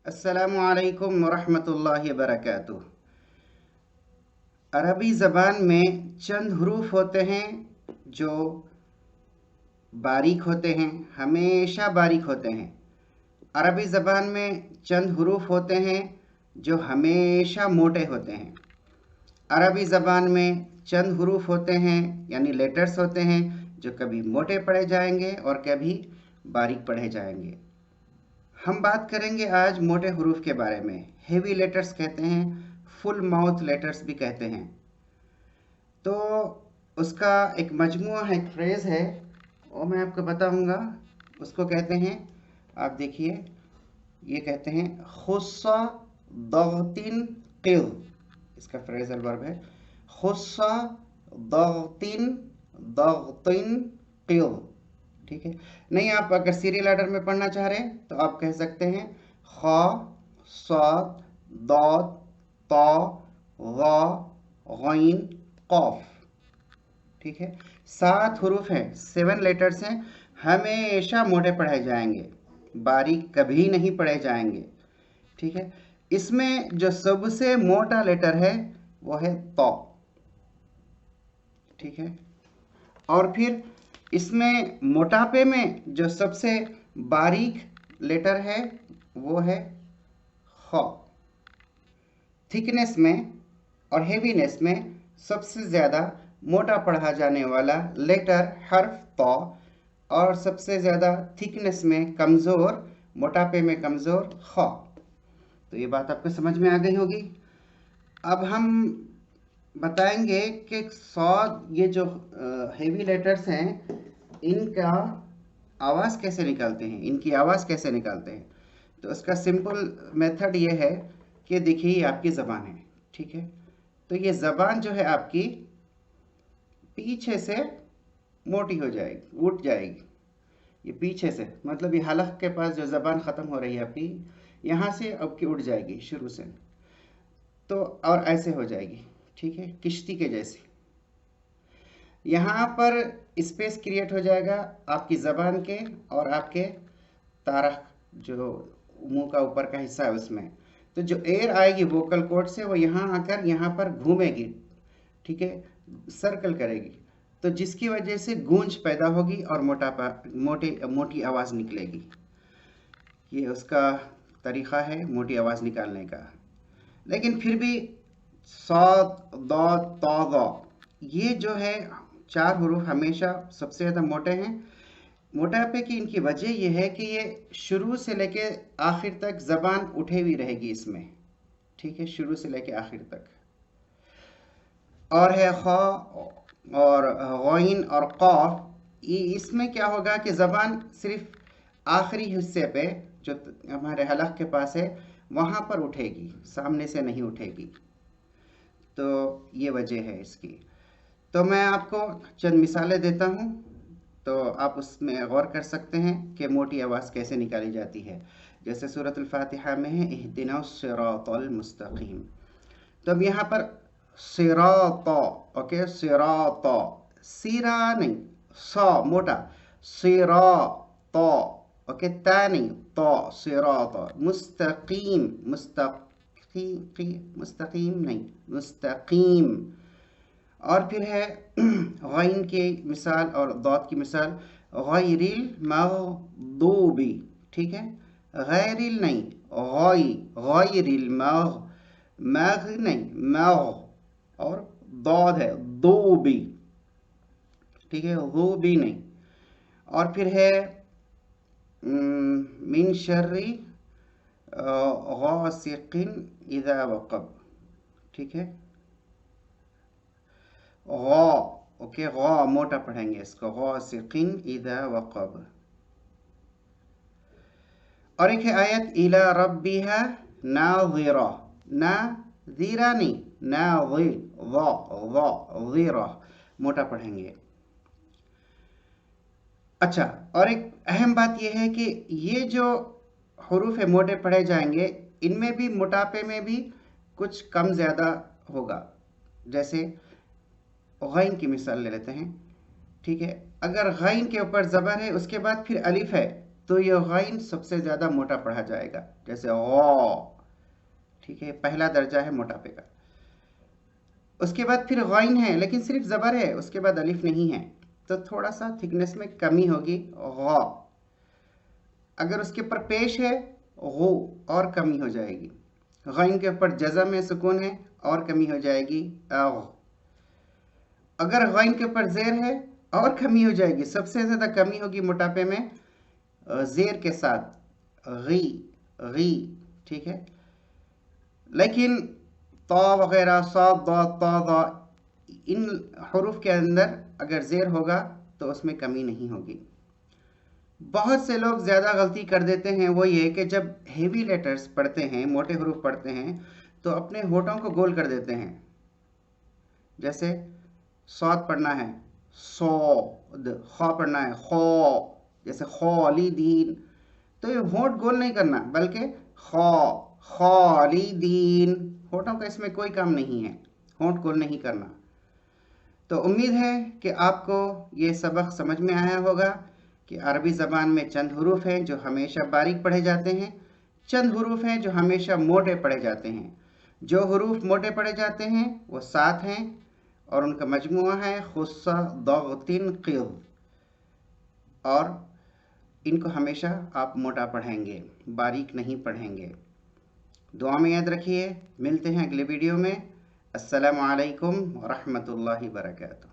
अस्सलामु अलैकुम वरहमतुल्लाहि वबरकातुह। अरबी ज़बान में चंद हरूफ होते हैं जो बारीक होते हैं, हमेशा बारीक होते हैं। अरबी ज़बान में चंद हरूफ होते हैं जो हमेशा मोटे होते हैं। अरबी ज़बान में चंद हरूफ होते हैं यानी लेटर्स होते हैं जो कभी मोटे पढ़े जाएंगे और कभी बारीक पढ़े जाएंगे। हम बात करेंगे आज मोटे हरूफ के बारे में। हेवी लेटर्स कहते हैं, फुल माउथ लेटर्स भी कहते हैं। तो उसका एक मजमूआ है, एक फ्रेज़ है, वो मैं आपको बताऊंगा। उसको कहते हैं, आप देखिए, ये कहते हैं खुस्सा दगतिन क़िल। इसका फ्रेज़ल वर्ब है खुस्सा दगतिन दगतिन क़िल। ठीक है। नहीं, आप अगर सीरियल ऑर्डर में पढ़ना चाह रहे हैं तो आप कह सकते हैं ख साद दाद ता गा गैन कॉफ। ठीक है, 7 हरूफ हैं, 7 लेटर्स हैं, हमेशा मोटे पढ़े जाएंगे, बारीक कभी नहीं पढ़े जाएंगे। ठीक है, इसमें जो सबसे मोटा लेटर है वो है तो। ठीक है, और फिर इसमें मोटापे में जो सबसे बारीक लेटर है वो है ख। थिकनेस में और हेवीनेस में सबसे ज़्यादा मोटा पढ़ा जाने वाला लेटर हर्फ तो, और सबसे ज़्यादा थिकनेस में कमज़ोर, मोटापे में कमज़ोर ख। तो ये बात आपको समझ में आ गई होगी। अब हम बताएंगे कि ये जो हेवी लेटर्स हैं, इनका आवाज़ कैसे निकालते हैं, इनकी आवाज़ कैसे निकालते हैं। तो उसका सिंपल मेथड ये है कि देखिए, ये आपकी ज़बान है। ठीक है, तो ये ज़बान जो है आपकी पीछे से मोटी हो जाएगी, उठ जाएगी। ये पीछे से मतलब ये हलक के पास जो ज़बान ख़त्म हो रही है आपकी, यहाँ से अब की उठ जाएगी शुरू से, तो और ऐसे हो जाएगी। ठीक है, किश्ती के जैसे। यहाँ पर स्पेस क्रिएट हो जाएगा आपकी ज़बान के और आपके तारख, जो मुंह का ऊपर का हिस्सा है उसमें। तो जो एयर आएगी वोकल कॉर्ड से, वो यहाँ आकर यहाँ पर घूमेगी। ठीक है, सर्कल करेगी, तो जिसकी वजह से गूंज पैदा होगी और मोटी आवाज़ निकलेगी। ये उसका तरीक़ा है मोटी आवाज़ निकालने का। लेकिन फिर भी साद दाद ता गा, ये जो है 4 हरूफ हमेशा सबसे ज़्यादा मोटे हैं। मोटापे की इनकी वजह यह है कि ये शुरू से लेके आखिर तक ज़बान उठे हुई रहेगी इसमें। ठीक है, शुरू से लेके आखिर तक। और है ख और गैन और क़ाफ, ये इसमें क्या होगा कि ज़बान सिर्फ आखिरी हिस्से पे जो हमारे हलक के पास है वहाँ पर उठेगी, सामने से नहीं उठेगी। तो ये वजह है इसकी। तो मैं आपको चंद मिसालें देता हूँ, तो आप उसमें गौर कर सकते हैं कि मोटी आवाज़ कैसे निकाली जाती है। जैसे सूरतुल फातिहा में है इहदिनस सिरातल मुस्तकीम। तो अब यहाँ पर सिरात, ओके, सिरात, सीरा नहीं, सा मोटा, सिरात, ओके, ता नहीं, तो सिरात, मुस्तकीम, मुस्तकीम नहीं, मुस्तकीम। और फिर है गैन की मिसाल और दाद की मिसाल, गैरिल मग़दूबी। ठीक है, गैरिल नहीं, गैरिल मग नहीं, मग, और दाद है दो भी। ठीक है, वो भी नहीं। और फिर है मिन शर्री गासिकिन इज़ा वक़ब। ठीक है, गा, ओके, गा मोटा पढ़ेंगे इसको, गासिकिन इज़ा वक़ब। और एक है आयत इला रब्बिहा नाज़िरा, नाज़िरा नहीं, नाज़िरा, मोटा पढ़ेंगे। अच्छा, और एक अहम बात यह है कि ये जो हरूफ है मोटे पढ़े जाएंगे, इनमें भी मोटापे में भी कुछ कम ज़्यादा होगा। जैसे गैन की मिसाल ले लेते हैं। ठीक है, अगर गैन के ऊपर ज़बर है, उसके बाद फिर अलिफ है, تو یہ غین सबसे ज़्यादा موٹا پڑھا جائے گا، جیسے غ، ٹھیک ہے، پہلا درجہ ہے موٹاپے کا۔ اس کے بعد پھر غین ہے لیکن صرف زبر ہے، اس کے بعد الف نہیں ہے، تو تھوڑا سا تھکنس میں کمی ہوگی، غ۔ اگر اس کے اوپر پیش ہے غو، اور کمی ہو جائے گی۔ غین کے اوپر جزم میں سکون ہے، اور کمی ہو جائے گی، اغ۔ اگر غین کے اوپر زیر ہے اور کمی ہو جائے گی، سب سے زیادہ کمی ہوگی موٹاپے میں زیر کے ساتھ، غی، غی، ٹھیک ہے۔ لیکن طا وغیرہ، صاد، ضاد، طا، ظا، ان حروف کے اندر اگر زیر ہوگا تو اس میں کمی نہیں ہوگی۔ بہت سے لوگ زیادہ غلطی کر دیتے ہیں، وہ یہ کہ جب ہیوی لیٹرز پڑھتے ہیں، موٹے حروف پڑھتے ہیں، تو اپنے ہونٹوں کو گول کر دیتے ہیں۔ جیسے صاد پڑھنا ہے صاد، خا پڑھنا ہے خو، جیسے خالدین، تو یہ ہونٹ گول نہیں کرنا، بلکہ خا، خالدین، ہونٹوں کا اس میں کوئی کام نہیں ہے، ہونٹ گول نہیں کرنا۔ تو امید ہے کہ آپ کو یہ سبق سمجھ میں آیا ہوگا کہ عربی زبان میں چند حروف ہیں جو ہمیشہ باریک پڑھے جاتے ہیں، چند حروف ہیں جو ہمیشہ موٹے پڑھے جاتے ہیں۔ جو حروف موٹے پڑھے جاتے ہیں وہ 7 ہیں، اور ان کا مجموعہ ہے خصہ ضغطن قض، اور ان کو ہمیشہ آپ موٹا پڑھیں گے، باریک نہیں پڑھیں گے۔ دعا میں یاد رکھیے، ملتے ہیں اگلے ویڈیو میں۔ السلام علیکم ورحمۃ اللہ وبرکاتہ۔